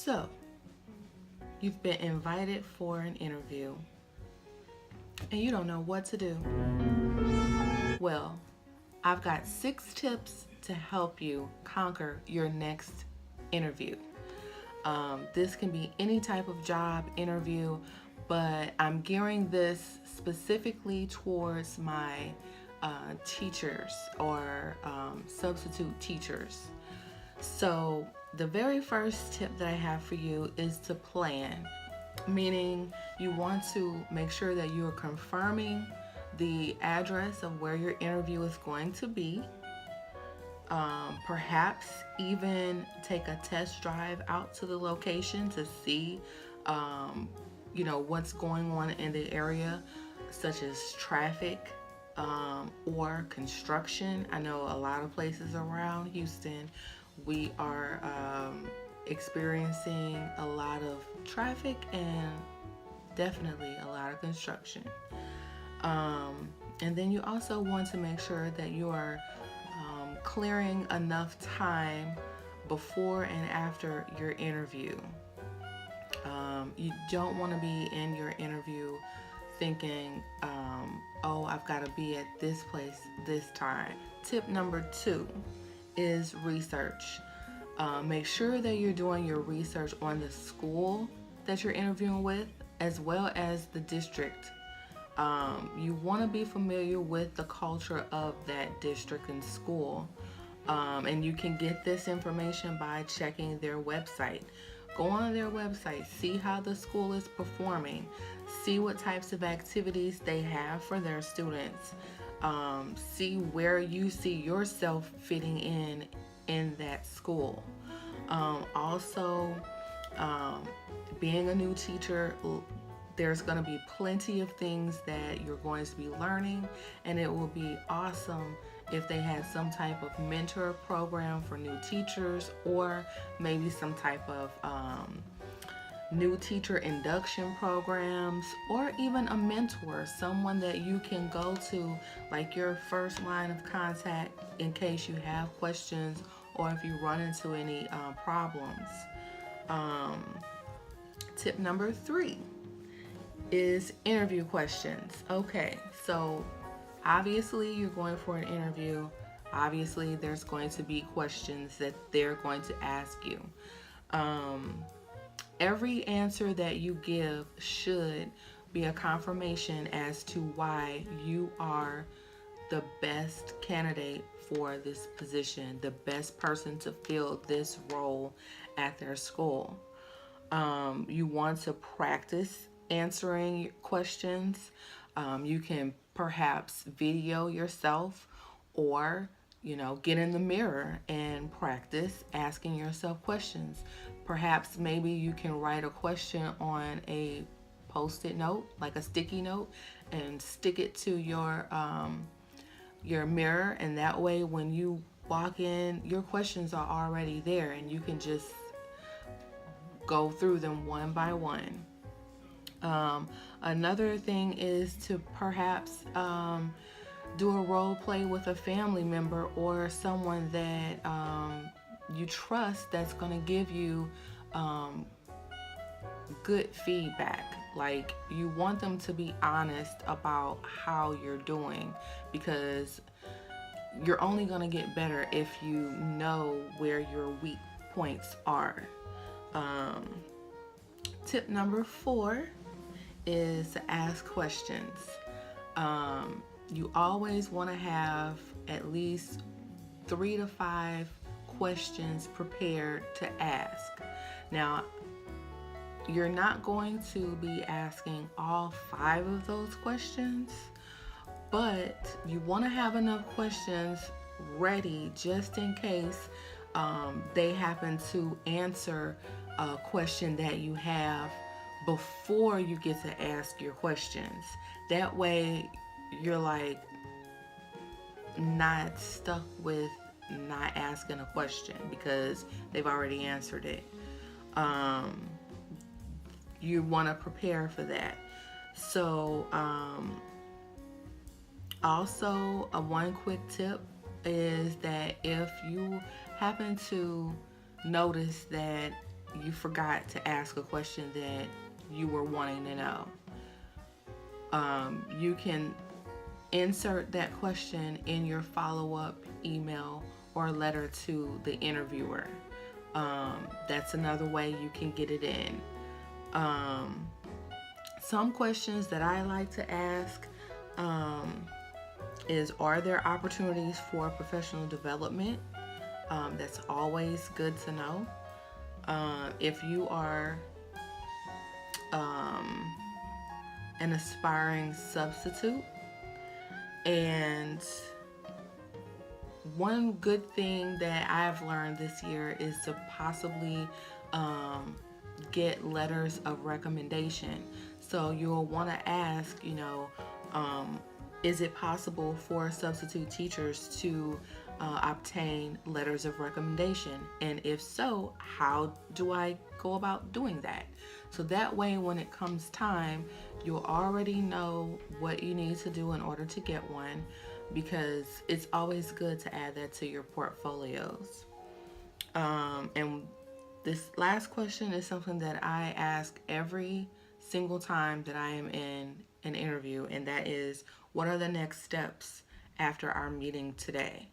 So, you've been invited for an interview and you don't know what to do. Well, I've got 6 tips to help you conquer your next interview. This can be any type of job interview, but I'm gearing this specifically towards my teachers or substitute teachers. So, the very first tip that I have for you is to plan, meaning you want to make sure that you are confirming the address of where your interview is going to be. Perhaps even take a test drive out to the location to see, what's going on in the area, such as traffic or construction. I know a lot of places around Houston, we are experiencing a lot of traffic and definitely a lot of construction. And then you also want to make sure that you are clearing enough time before and after your interview. You don't want to be in your interview thinking, oh, I've got to be at this place this time. Tip number 2 is research. Make sure that you're doing your research on the school that you're interviewing with, as well as the district. You want to be familiar with the culture of that district and school. And you can get this information by checking their website. Go on their website, see how the school is performing, see what types of activities they have for their students, see where you see yourself fitting in that school. Also, being a new teacher, there's going to be plenty of things that you're going to be learning, and it will be awesome if they had some type of mentor program for new teachers, or maybe some type of new teacher induction programs, or even a mentor, someone that you can go to, like your first line of contact in case you have questions or if you run into any problems. Tip number 3 is interview questions. Okay, so obviously you're going for an interview. Obviously there's going to be questions that they're going to ask you. Every answer that you give should be a confirmation as to why you are the best candidate for this position, the best person to fill this role at their school. You want to practice answering questions. You can perhaps video yourself, or get in the mirror and practice asking yourself questions. Perhaps maybe you can write a question on a post-it note, like a sticky note, and stick it to your mirror, and that way when you walk in, your questions are already there and you can just go through them one by one. Another thing is to perhaps do a role play with a family member or someone that you trust, that's going to give you good feedback. Like, you want them to be honest about how you're doing, because you're only going to get better if you know where your weak points are. Tip number 4 is to ask questions. You always want to have at least 3 to 5 questions prepared to ask. Now, you're not going to be asking all 5 of those questions, but you want to have enough questions ready just in case they happen to answer a question that you have before you get to ask your questions. That way you're like not stuck with not asking a question because they've already answered it. You want to prepare for that. So also one quick tip is that if you happen to notice that you forgot to ask a question that you were wanting to know. You can insert that question in your follow-up email or letter to the interviewer. That's another way you can get it in. Some questions that I like to ask is, are there opportunities for professional development? That's always good to know. If you are an aspiring substitute, and one good thing that I've learned this year is to possibly get letters of recommendation. So you'll want to ask, is it possible for substitute teachers to obtain letters of recommendation? And if so, how do I go about doing that? So that way, when it comes time, you'll already know what you need to do in order to get one, because it's always good to add that to your portfolios. And this last question is something that I ask every single time that I am in an interview, and that is, what are the next steps after our meeting today?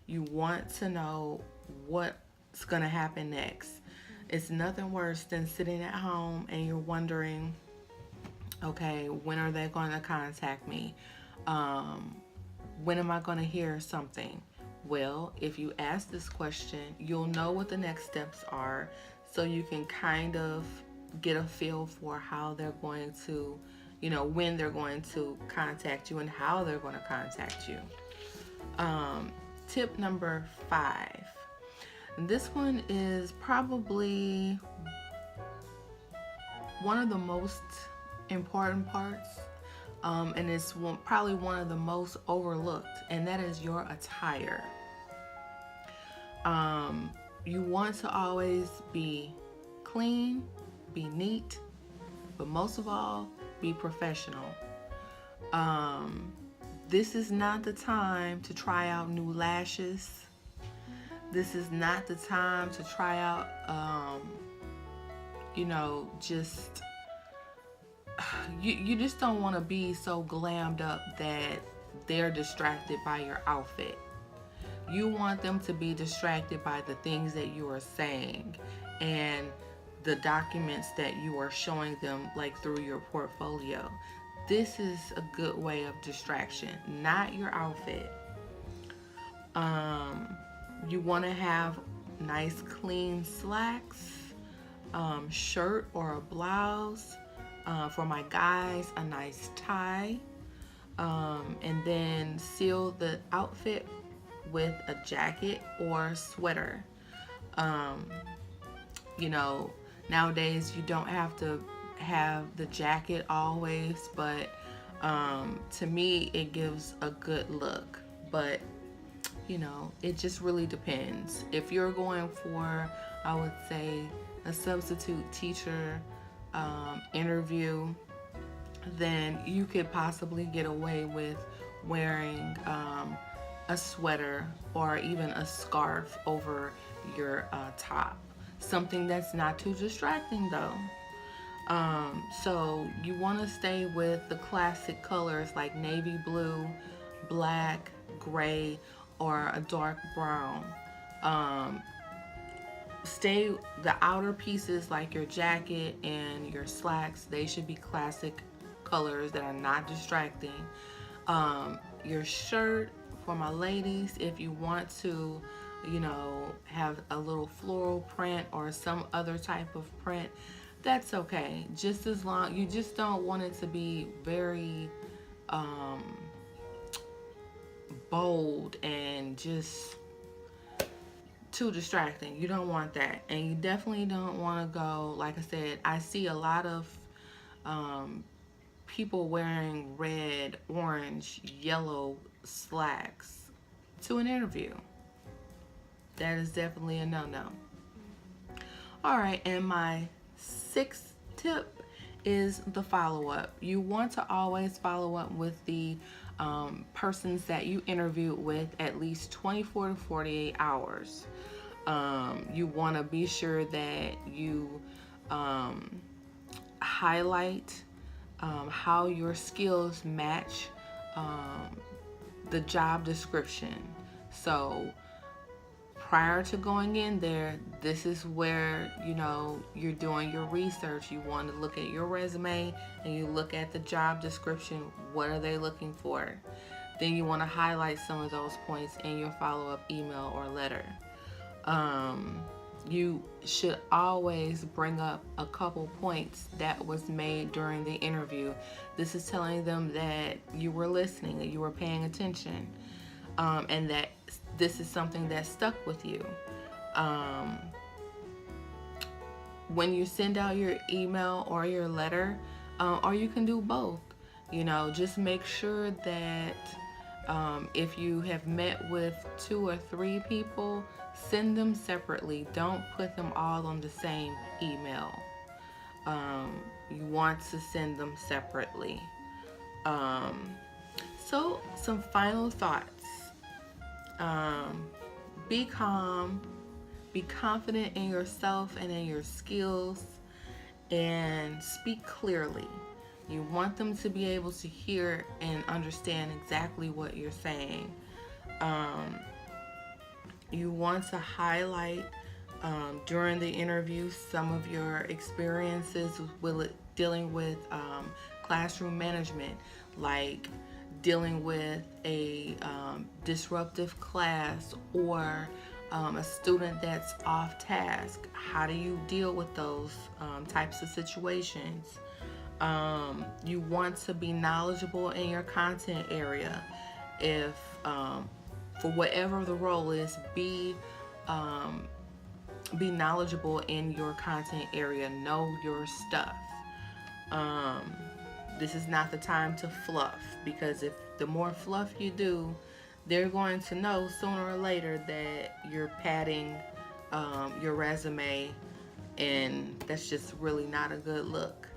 You want to know what's going to happen next. It's nothing worse than sitting at home and you're wondering, okay, when are they going to contact me? When am I going to hear something? Well, if you ask this question, you'll know what the next steps are, so you can kind of get a feel for how they're going to, when they're going to contact you and how they're going to contact you. Tip number 5. This one is probably one of the most important parts, and it's probably one of the most overlooked, and that is your attire. You want to always be clean, be neat, but most of all, be professional. This is not the time to try out new lashes. This is not the time to try out, just, you just don't want to be so glammed up that they're distracted by your outfit. You want them to be distracted by the things that you are saying and the documents that you are showing them, like through your portfolio. This is a good way of distraction, not your outfit. You want to have nice clean slacks, shirt or a blouse. For my guys, a nice tie, and then seal the outfit with a jacket or sweater. Nowadays you don't have to have the jacket always, but to me it gives a good look. But it just really depends. If you're going for, I would say, a substitute teacher interview, then you could possibly get away with wearing a sweater or even a scarf over your top. Something that's not too distracting though. So you want to stay with the classic colors like navy blue, black, gray, or a dark brown. Stay the outer pieces like your jacket and your slacks. They should be classic colors that are not distracting. Your shirt, for my ladies, if you want to, have a little floral print or some other type of print, that's okay. Just as long, you just don't want it to be very bold and just too distracting. You don't want that. And you definitely don't want to go, like I said, I see a lot of people wearing red, orange, yellow slacks to an interview. That is definitely a no-no. All right, and my 6th tip is the follow-up. You want to always follow up with the persons that you interviewed with at least 24 to 48 hours. You want to be sure that you highlight how your skills match the job description. So prior to going in there, this is where you're doing your research. You want to look at your resume and you look at the job description. What are they looking for? Then you want to highlight some of those points in your follow-up email or letter. You should always bring up a couple points that was made during the interview. This is telling them that you were listening, that you were paying attention, and that this is something that stuck with you. When you send out your email or your letter, or you can do both, just make sure that if you have met with 2 or 3 people, send them separately. Don't put them all on the same email. You want to send them separately. So some final thoughts. Be calm, be confident in yourself and in your skills, and speak clearly. You want them to be able to hear and understand exactly what you're saying. You want to highlight during the interview some of your experiences with dealing with classroom management, like dealing with a disruptive class or a student that's off task. How do you deal with those types of situations? You want to be knowledgeable in your content area. If for whatever the role is, be knowledgeable in your content area. Know your stuff. This is not the time to fluff, because if the more fluff you do, they're going to know sooner or later that you're padding your resume, and that's just really not a good look.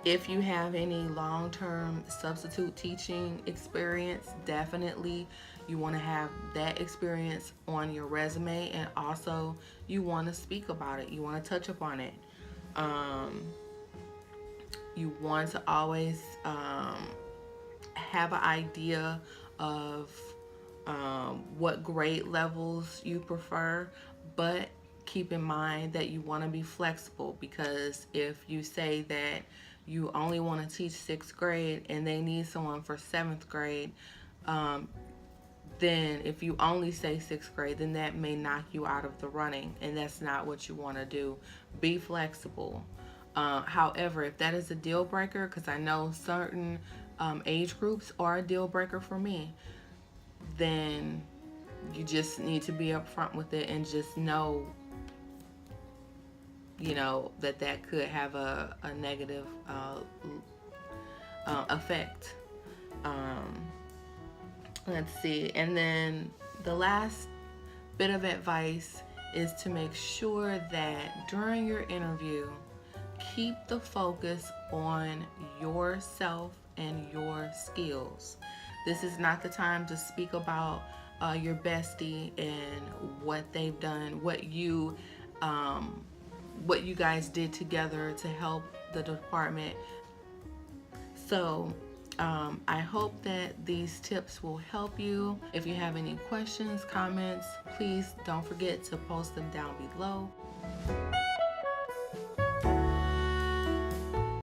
If you have any long-term substitute teaching experience, definitely you want to have that experience on your resume, and also you want to speak about it. You want to touch upon it. You want to always have an idea of what grade levels you prefer, but keep in mind that you want to be flexible, because if you say that you only want to teach 6th grade and they need someone for 7th grade, then if you only say 6th grade, then that may knock you out of the running, and that's not what you want to do. Be flexible. However, if that is a deal breaker, because I know certain age groups are a deal breaker for me, then you just need to be upfront with it and just know that could have a negative effect. Let's see. And then the last bit of advice is to make sure that during your interview, keep the focus on yourself and your skills. This is not the time to speak about your bestie and what they've done, what you guys did together to help the department. So I hope that these tips will help you. If you have any questions, comments, please don't forget to post them down below.